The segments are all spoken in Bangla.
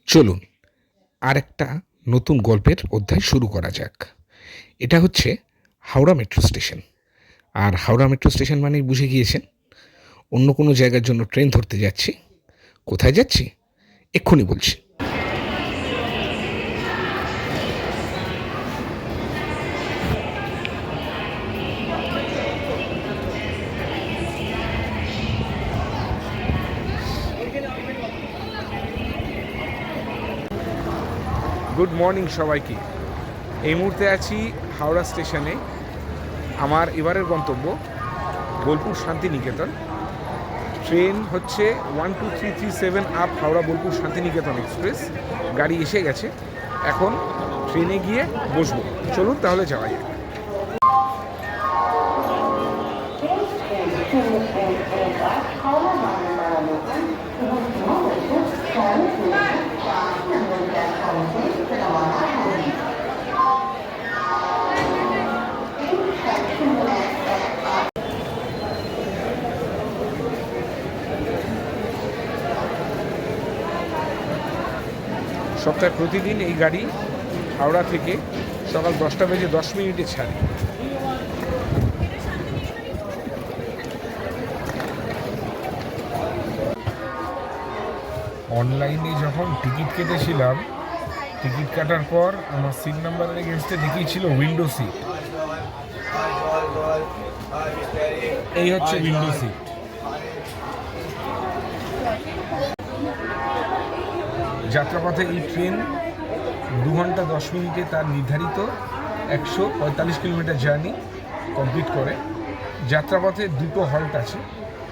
চলুন আর একটা নতুন গল্পের অধ্যায় শুরু করা যাক। এটা হচ্ছে হাওড়া মেট্রো স্টেশন। আর হাওড়া মেট্রো স্টেশন মানেই বুঝে গিয়েছেন অন্য কোনো জায়গার জন্য ট্রেন ধরতে যাচ্ছি। কোথায় যাচ্ছি এক্ষুনি বলছি। গুড মর্নিং সবাইকে। এই মুহূর্তে আছি হাওড়া স্টেশনে। আমার এবারের গন্তব্য বোলপুর শান্তিনিকেতন। ট্রেন হচ্ছে 12337 আপ হাওড়া বোলপুর শান্তিনিকেতন এক্সপ্রেস। গাড়ি এসে গেছে, এখন ট্রেনে গিয়ে বসবো। চলুন তাহলে যাওয়া যাক। সপ্তাহে প্রতিদিন এই গাড়ি হাওড়া থেকে সকাল 10:10 ছাড়ে। অনলাইনে যখন টিকিট কেটেছিলাম, টিকিট কাটার পর আমার সিট নাম্বারের এগেনস্টে দেখিয়েছিল উইন্ডো সিট। এই হচ্ছে উইন্ডো সিট। যাত্রাপথে এই ট্রেন 2 ঘন্টা 10 মিনিটে তার নির্ধারিত 145 কিলোমিটার জার্নি কমপ্লিট করে। যাত্রাপথে দুটো হল্ট আছে।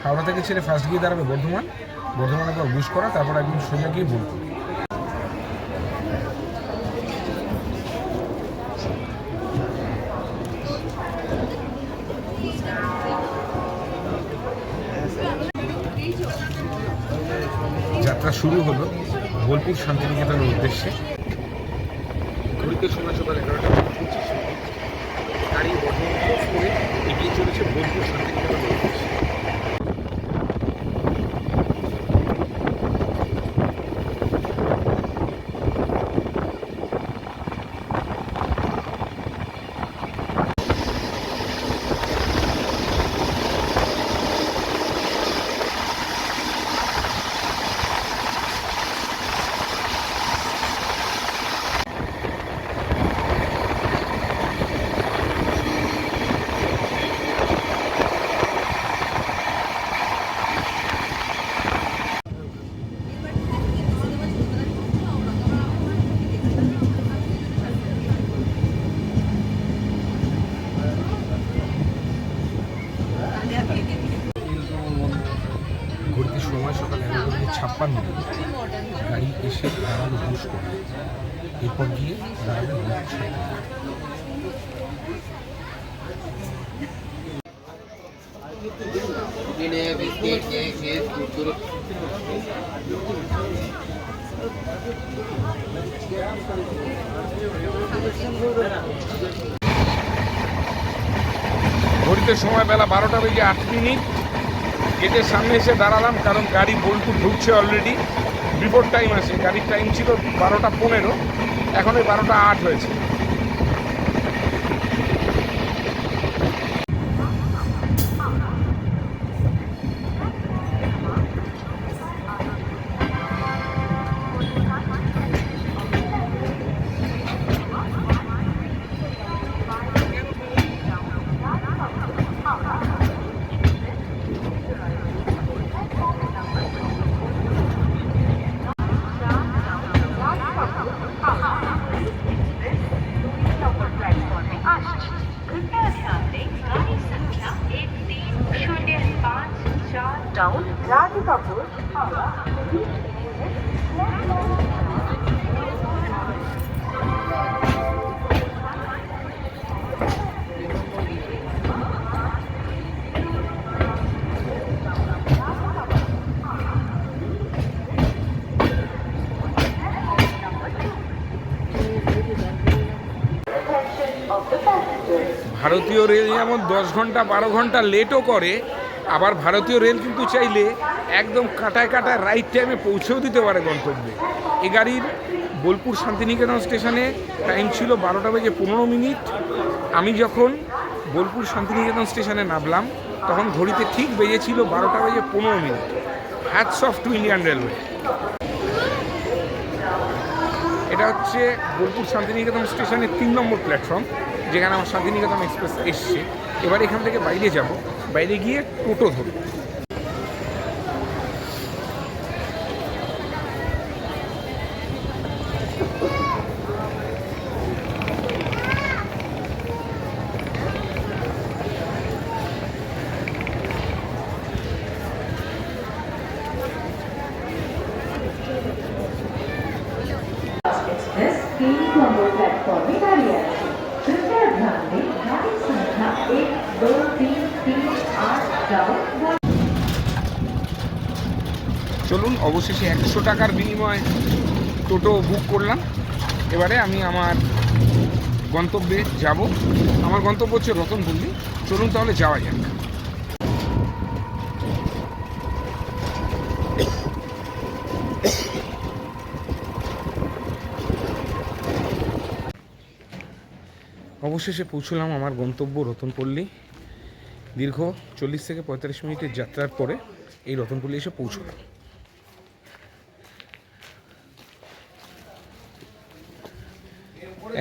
হাওড়া থেকে ছেড়ে ফার্স্ট গিয়ে দাঁড়াবে বর্ধমানের পর বুশ করা, তারপর একদম সোজা গিয়ে বোলপুর। যাত্রা শুরু হলো বোলপুর শান্তিনিকেতনের উদ্দেশ্যে। ঘড়িতে সময় সকাল 11:25। গাড়ি বর্ধমান ক্রস করে এগিয়ে চলেছে বোলপুর শান্তিনিকেতনের উদ্দেশ্যে। ঘড়িতে সময় সকাল 11:56। গাড়ি এসে দাঁড়ালো বুশ করে, এরপর গিয়ে দাঁড়াবে বোলপুর। ঘড়িতে সময় বেলা 12:08। গেটের সামনে এসে দাঁড়ালাম, কারণ গাড়ি বোলপুর ঢুকছে অলরেডি। বিফোর টাইম আছে, গাড়ির টাইম ছিল 12:15, এখন ওই 12:08 হয়েছে। डाउन राधिकापुर हावड़ा। ভারতীয় রেল যেমন 10 ঘন্টা 12 ঘন্টা লেটও করে, আবার ভারতীয় রেল কিন্তু চাইলে একদম কাটায় কাটায় রাইট টাইমে পৌঁছেও দিতে পারে গন্তব্যে। এ গাড়ির বোলপুর শান্তিনিকেতন স্টেশনে টাইম ছিল 12:15। আমি যখন বোলপুর শান্তিনিকেতন স্টেশনে নামলাম তখন ঘড়িতে ঠিক বেজেছিল 12:15। Hats off to Indian railway. এটা হচ্ছে বোলপুর শান্তিনিকেতন স্টেশনের 3 নম্বর প্ল্যাটফর্ম, যেখানে আমার শান্তিনিকেতন এক্সপ্রেস এসছে। এবার এখান থেকে বাইরে যাব, বাইরে গিয়ে টোটো ধরব। एक्सप्रेस 3 नंबर प्लेटफॉर्म में गाड़ी है। कृपया ध्यान दें गाड़ी संख्या 1 2 3 3 8 9। চলুন, অবশেষে 100 টাকার বিনিময়ে টোটো বুক করলাম। এবারে আমি আমার গন্তব্যে যাব। আমার গন্তব্য হচ্ছে রতনপল্লী। চলুন তাহলে যাওয়া যাক। অবশেষে পৌঁছলাম আমার গন্তব্য রতনপল্লী। দীর্ঘ 40 থেকে 45 মিনিটের যাত্রার পরে এই রতনপল্লী এসে পৌঁছলাম।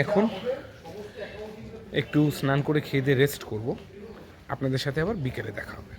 এখন একটু স্নান করে খেয়ে দিয়ে রেস্ট করব। আপনাদের সাথে আবার বিকেলে দেখা হবে।